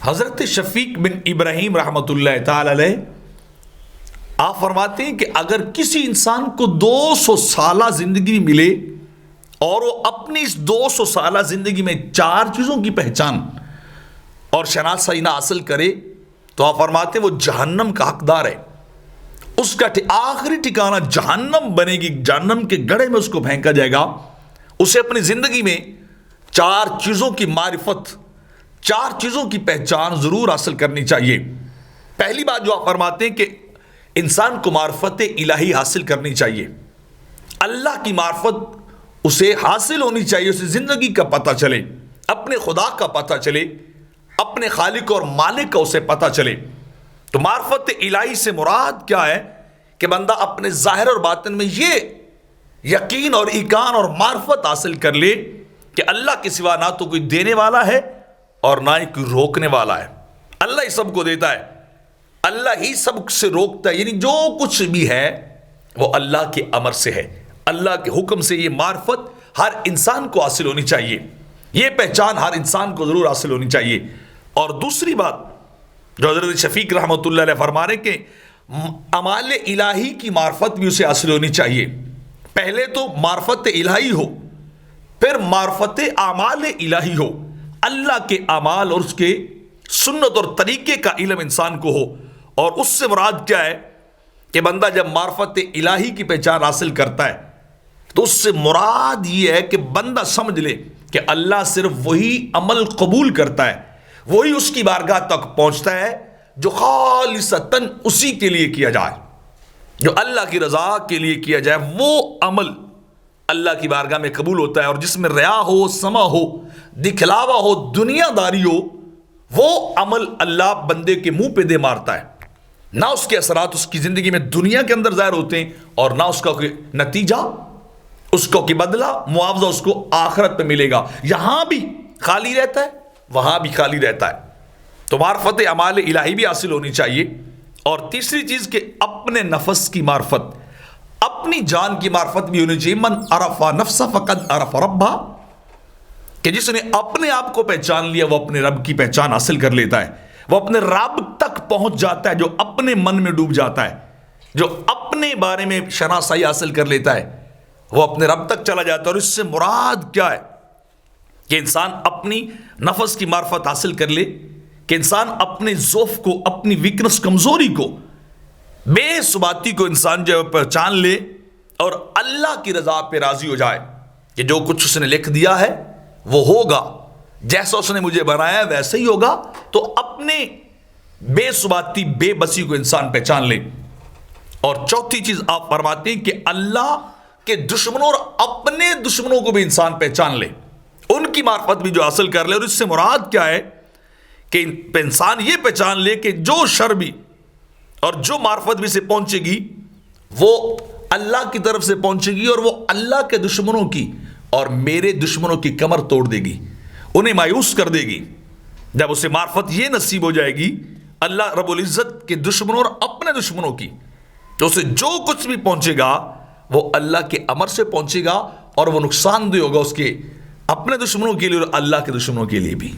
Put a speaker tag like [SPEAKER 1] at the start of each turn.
[SPEAKER 1] حضرت شفیق بن ابراہیم رحمۃ اللہ تعالی علیہ آپ فرماتے ہیں کہ اگر کسی انسان کو 200 سالہ زندگی ملے اور وہ اپنی اس 200 سالہ زندگی میں 4 چیزوں کی پہچان اور شناسائی نہ حاصل کرے تو آپ فرماتے ہیں وہ جہنم کا حقدار ہے. اس کا آخری ٹھکانہ جہنم بنے گی، جہنم کے گڑھے میں اس کو پھینکا جائے گا. اسے اپنی زندگی میں 4 چیزوں کی معرفت، 4 چیزوں کی پہچان ضرور حاصل کرنی چاہیے. پہلی بات جو آپ فرماتے ہیں کہ انسان کو معرفت الہی حاصل کرنی چاہیے. اللہ کی معرفت اسے حاصل ہونی چاہیے، اسے زندگی کا پتہ چلے، اپنے خدا کا پتہ چلے، اپنے خالق اور مالک کا اسے پتہ چلے. تو معرفت الہی سے مراد کیا ہے کہ بندہ اپنے ظاہر اور باطن میں یہ یقین اور ایقان اور معرفت حاصل کر لے کہ اللہ کے سوا نہ تو کوئی دینے والا ہے اور نہ ہی کوئی روکنے والا ہے. اللہ ہی سب کو دیتا ہے، اللہ ہی سب سے روکتا ہے، یعنی جو کچھ بھی ہے وہ اللہ کے امر سے ہے، اللہ کے حکم سے. یہ معرفت ہر انسان کو حاصل ہونی چاہیے، یہ پہچان ہر انسان کو ضرور حاصل ہونی چاہیے. اور دوسری بات جو حضرت شفیق رحمۃ اللہ علیہ فرما رہے کہ اعمال الہی کی معرفت بھی اسے حاصل ہونی چاہیے. پہلے تو معرفت الہی ہو، پھر معرفت اعمال الہی ہو، اللہ کے اعمال اور اس کے سنت اور طریقے کا علم انسان کو ہو. اور اس سے مراد کیا ہے کہ بندہ جب معرفت الہی کی پہچان حاصل کرتا ہے تو اس سے مراد یہ ہے کہ بندہ سمجھ لے کہ اللہ صرف وہی عمل قبول کرتا ہے، وہی اس کی بارگاہ تک پہنچتا ہے جو خالصتاً اسی کے لیے کیا جائے، جو اللہ کی رضا کے لیے کیا جائے. وہ عمل اللہ کی بارگاہ میں قبول ہوتا ہے. اور جس میں ریا ہو، سما ہو، دکھلاوا ہو، دنیا داری ہو، وہ عمل اللہ بندے کے منہ پہ دے مارتا ہے. نہ اس کے اثرات اس کی زندگی میں دنیا کے اندر ظاہر ہوتے ہیں اور نہ اس کا کوئی نتیجہ، اس کو کوئی بدلہ، معاوضہ اس کو آخرت پہ ملے گا. یہاں بھی خالی رہتا ہے، وہاں بھی خالی رہتا ہے. تو معرفت اعمال الہی بھی حاصل ہونی چاہیے. اور تیسری چیز کہ اپنے نفس کی معرفت، اپنی جان کی معرفت بھی ہونی چاہیے. من عرف نفس فقد عرف ربہ، کہ جس نے اپنے آپ کو پہچان لیا وہ اپنے رب کی پہچان حاصل کر لیتا ہے. وہ اپنے رب تک پہنچ جاتا ہے. جو اپنے من میں ڈوب جاتا ہے، جو اپنے بارے میں شناسائی حاصل کر لیتا ہے، وہ اپنے رب تک چلا جاتا ہے. اور اس سے مراد کیا ہے کہ انسان اپنی نفس کی معرفت حاصل کر لے، کہ انسان اپنے ضعف کو، اپنی ویکنس، کمزوری کو، بے ثباتی کو انسان جو پہچان لے اور اللہ کی رضا پہ راضی ہو جائے کہ جو کچھ اس نے لکھ دیا ہے وہ ہوگا، جیسا اس نے مجھے بنایا ہے ویسے ہی ہوگا. تو اپنے بے ثباتی، بے بسی کو انسان پہچان لے. اور چوتھی چیز آپ فرماتے ہیں کہ اللہ کے دشمنوں اور اپنے دشمنوں کو بھی انسان پہچان لے، ان کی معرفت بھی جو حاصل کر لے. اور اس سے مراد کیا ہے کہ انسان یہ پہچان لے کہ جو شر بھی اور جو معرفت بھی سے پہنچے گی وہ اللہ کی طرف سے پہنچے گی، اور وہ اللہ کے دشمنوں کی اور میرے دشمنوں کی کمر توڑ دے گی، انہیں مایوس کر دے گی. جب اسے معرفت یہ نصیب ہو جائے گی اللہ رب العزت کے دشمنوں اور اپنے دشمنوں کی، تو اسے جو کچھ بھی پہنچے گا وہ اللہ کے امر سے پہنچے گا، اور وہ نقصان دہ ہوگا اس کے اپنے دشمنوں کے لیے اور اللہ کے دشمنوں کے لیے بھی.